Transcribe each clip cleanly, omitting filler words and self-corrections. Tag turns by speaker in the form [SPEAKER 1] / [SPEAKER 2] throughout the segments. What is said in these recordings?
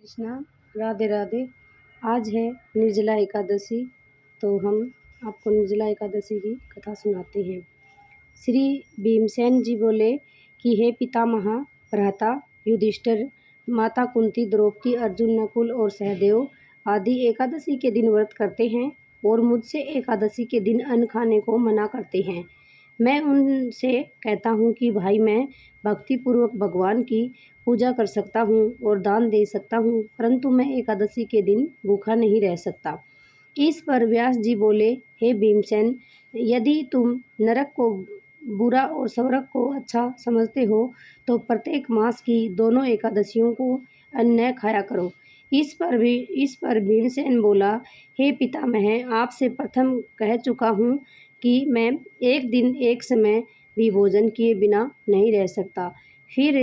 [SPEAKER 1] कृष्णा, राधे राधे। आज है निर्जला एकादशी, तो हम आपको निर्जला एकादशी की कथा सुनाते हैं। श्री भीमसेन जी बोले कि हे पितामह, भ्राता युधिष्ठिर, माता कुंती, द्रौपदी, अर्जुन, नकुल और सहदेव आदि एकादशी के दिन व्रत करते हैं और मुझसे एकादशी के दिन अन्न खाने को मना करते हैं। मैं उनसे कहता हूँ कि भाई, मैं भक्तिपूर्वक भगवान की पूजा कर सकता हूँ और दान दे सकता हूँ, परंतु मैं एकादशी के दिन भूखा नहीं रह सकता। इस पर व्यास जी बोले, हे भीमसेन, यदि तुम नरक को बुरा और स्वर्ग को अच्छा समझते हो तो प्रत्येक मास की दोनों एकादशियों को अन्न न खाया करो। इस पर भीमसेन बोला, हे पितामह, आपसे प्रथम कह चुका हूँ कि मैं एक दिन एक समय भी भोजन किए बिना नहीं रह सकता। फिर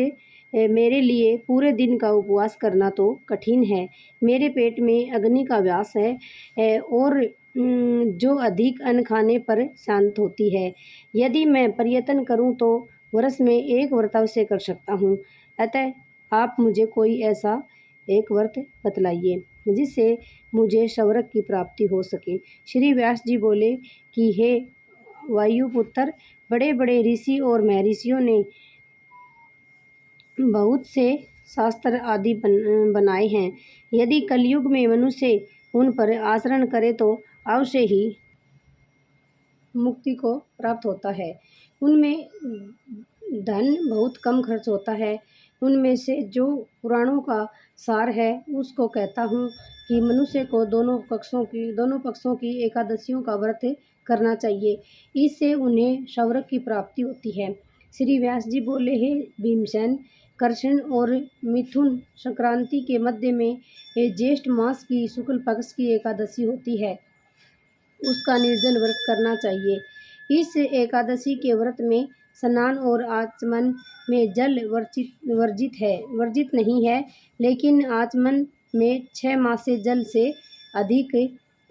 [SPEAKER 1] मेरे लिए पूरे दिन का उपवास करना तो कठिन है। मेरे पेट में अग्नि का व्यास है और जो अधिक अन्न खाने पर शांत होती है। यदि मैं प्रयत्न करूं तो वर्ष में एक व्रत अवश्य कर सकता हूं। अतः आप मुझे कोई ऐसा एक व्रत बतलाइए जिससे मुझे स्वर्ग की प्राप्ति हो सके। श्री व्यास जी बोले कि हे वायुपुत्र, बड़े बड़े ऋषि और महर्षियों ने बहुत से शास्त्र आदि बनाए हैं। यदि कलयुग में मनुष्य उन पर आचरण करे तो अवश्य ही मुक्ति को प्राप्त होता है। उनमें धन बहुत कम खर्च होता है। उनमें से जो पुराणों का सार है उसको कहता हूँ कि मनुष्य को दोनों पक्षों की एकादशियों का व्रत करना चाहिए। इससे उन्हें स्वर्ग की प्राप्ति होती है। श्री व्यास जी बोले, हे भीमसेन, कृष्ण और मिथुन संक्रांति के मध्य में ज्येष्ठ मास की शुक्ल पक्ष की एकादशी होती है, उसका निर्जल व्रत करना चाहिए। इस एकादशी के व्रत में स्नान और आचमन में जल वर्जित नहीं है, लेकिन आचमन में 6 मास से जल से अधिक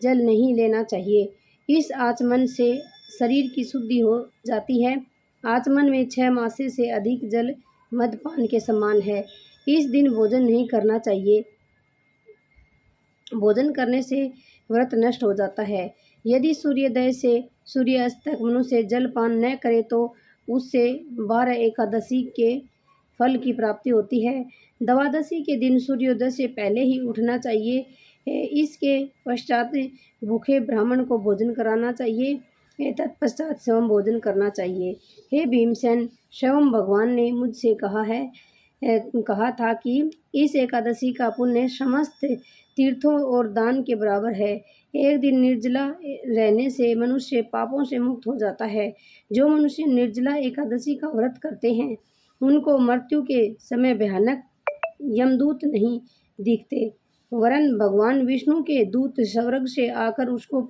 [SPEAKER 1] जल नहीं लेना चाहिए। इस आचमन से शरीर की शुद्धि हो जाती है। आचमन में 6 मास से अधिक जल मदपान के समान है। इस दिन भोजन नहीं करना चाहिए। भोजन करने से व्रत नष्ट हो जाता है। यदि सूर्योदय से सूर्यास्त तक मनुष्य जलपान न करे तो उससे 12 एकादशी के फल की प्राप्ति होती है। द्वादशी के दिन सूर्योदय से पहले ही उठना चाहिए। इसके पश्चात भूखे ब्राह्मण को भोजन कराना चाहिए। तत्पश्चात स्वयं भोजन करना चाहिए। हे भीमसेन, स्वयं भगवान ने मुझसे कहा था कि इस एकादशी का पुण्य समस्त तीर्थों और दान के बराबर है। एक दिन निर्जला रहने से मनुष्य पापों से मुक्त हो जाता है। जो मनुष्य निर्जला एकादशी का व्रत करते हैं उनको मृत्यु के समय भयानक यमदूत नहीं दिखते, वरन भगवान विष्णु के दूत स्वर्ग से आकर उसको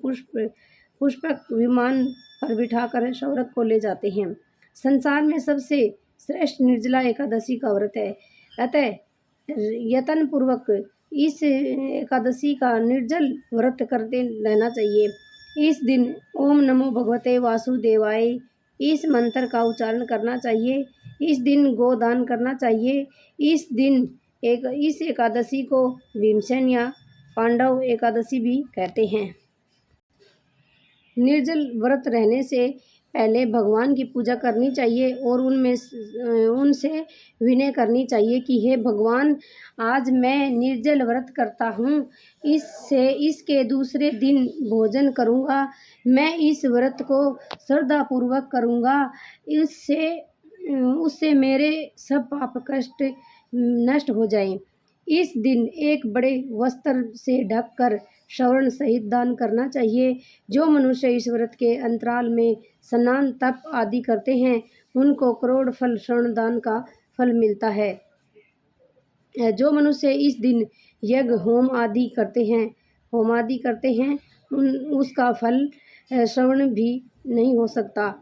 [SPEAKER 1] पुष्पक विमान पर बिठाकर स्वर्ग को ले जाते हैं। संसार में सबसे श्रेष्ठ निर्जला एकादशी का व्रत है। अतः यत्न पूर्वक इस एकादशी का निर्जल व्रत करते रहना चाहिए। इस दिन ओम नमो भगवते वासुदेवाय इस मंत्र का उच्चारण करना चाहिए। इस दिन गोदान करना चाहिए। इस एकादशी को भीमसेन या पांडव एकादशी भी कहते हैं। निर्जल व्रत रहने से पहले भगवान की पूजा करनी चाहिए और उनसे विनय करनी चाहिए कि हे भगवान, आज मैं निर्जल व्रत करता हूँ। इसके दूसरे दिन भोजन करूँगा। मैं इस व्रत को श्रद्धापूर्वक करूँगा। उससे मेरे सब पाप कष्ट नष्ट हो जाएं। इस दिन एक बड़े वस्त्र से ढककर श्रवण सहित दान करना चाहिए। जो मनुष्य इस व्रत के अंतराल में स्नान तप आदि करते हैं उनको करोड़ फल श्रवण दान का फल मिलता है। जो मनुष्य इस दिन यज्ञ होम आदि करते हैं उसका फल श्रवण भी नहीं हो सकता,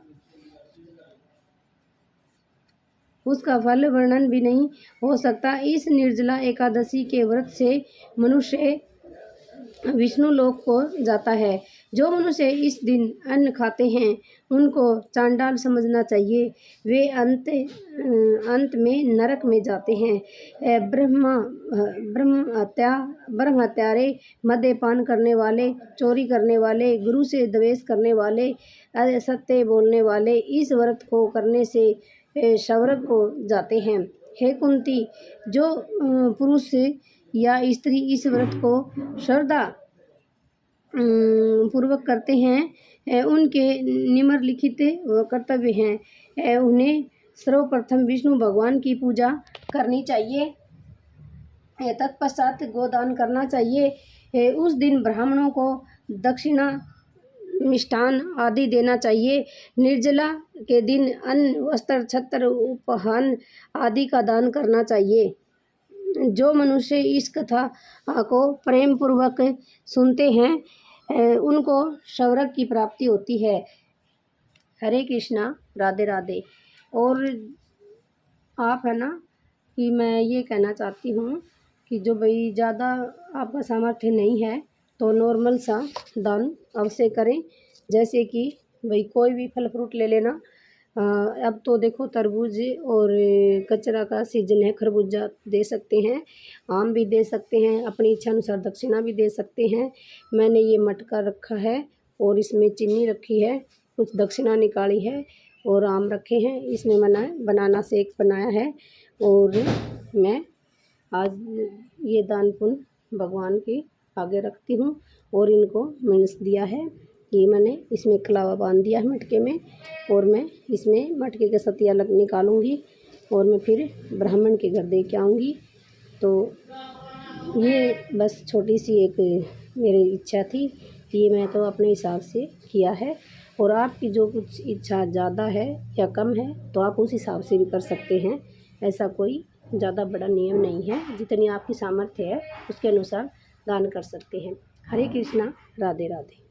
[SPEAKER 1] उसका फल वर्णन भी नहीं हो सकता। इस निर्जला एकादशी के व्रत से मनुष्य विष्णु लोक को जाता है। जो मनुष्य इस दिन अन्न खाते हैं उनको चांडाल समझना चाहिए, वे अंत में नरक में जाते हैं। ब्रह्म हत्यारे, मद्यपान करने वाले, चोरी करने वाले, गुरु से द्वेष करने वाले, असत्य बोलने वाले इस व्रत को करने से स्वर्ग को जाते हैं। हे कुंती, जो पुरुष या स्त्री इस व्रत को श्रद्धा पूर्वक करते हैं उनके निम्नलिखित कर्तव्य हैं। उन्हें सर्वप्रथम विष्णु भगवान की पूजा करनी चाहिए, तत्पश्चात गोदान करना चाहिए। उस दिन ब्राह्मणों को दक्षिणा, मिष्ठान आदि देना चाहिए। निर्जला के दिन अन्न, वस्त्र, छत्र, उपहान आदि का दान करना चाहिए। जो मनुष्य इस कथा को प्रेम पूर्वक सुनते हैं उनको स्वर्ग की प्राप्ति होती है। हरे कृष्णा, राधे राधे। और आप है ना कि मैं ये कहना चाहती हूँ कि जो भाई ज़्यादा आपका सामर्थ्य नहीं है तो नॉर्मल सा दान अवश्य करें, जैसे कि भाई कोई भी फल फ्रूट ले लेना। अब तो देखो तरबूज और कचरा का सीजन है, खरबूजा दे सकते हैं, आम भी दे सकते हैं, अपनी इच्छा अनुसार दक्षिणा भी दे सकते हैं। मैंने ये मटका रखा है और इसमें चीनी रखी है, कुछ दक्षिणा निकाली है और आम रखे हैं। इसमें मैंने बनाना शेक बनाया है और मैं आज ये दान पुण्य भगवान के आगे रखती हूँ और इनको मीन्स दिया है। ये मैंने इसमें कलावा बांध दिया है मटके में और मैं इसमें मटके के सतिया निकालूंगी और मैं फिर ब्राह्मण के घर दे के आऊँगी। तो ये बस छोटी सी एक मेरी इच्छा थी कि ये मैं तो अपने हिसाब से किया है और आपकी जो कुछ इच्छा ज़्यादा है या कम है तो आप उस हिसाब से भी कर सकते हैं। ऐसा कोई ज़्यादा बड़ा नियम नहीं है, जितनी आपकी सामर्थ्य है उसके अनुसार दान कर सकते हैं। हरे कृष्णा, राधे राधे।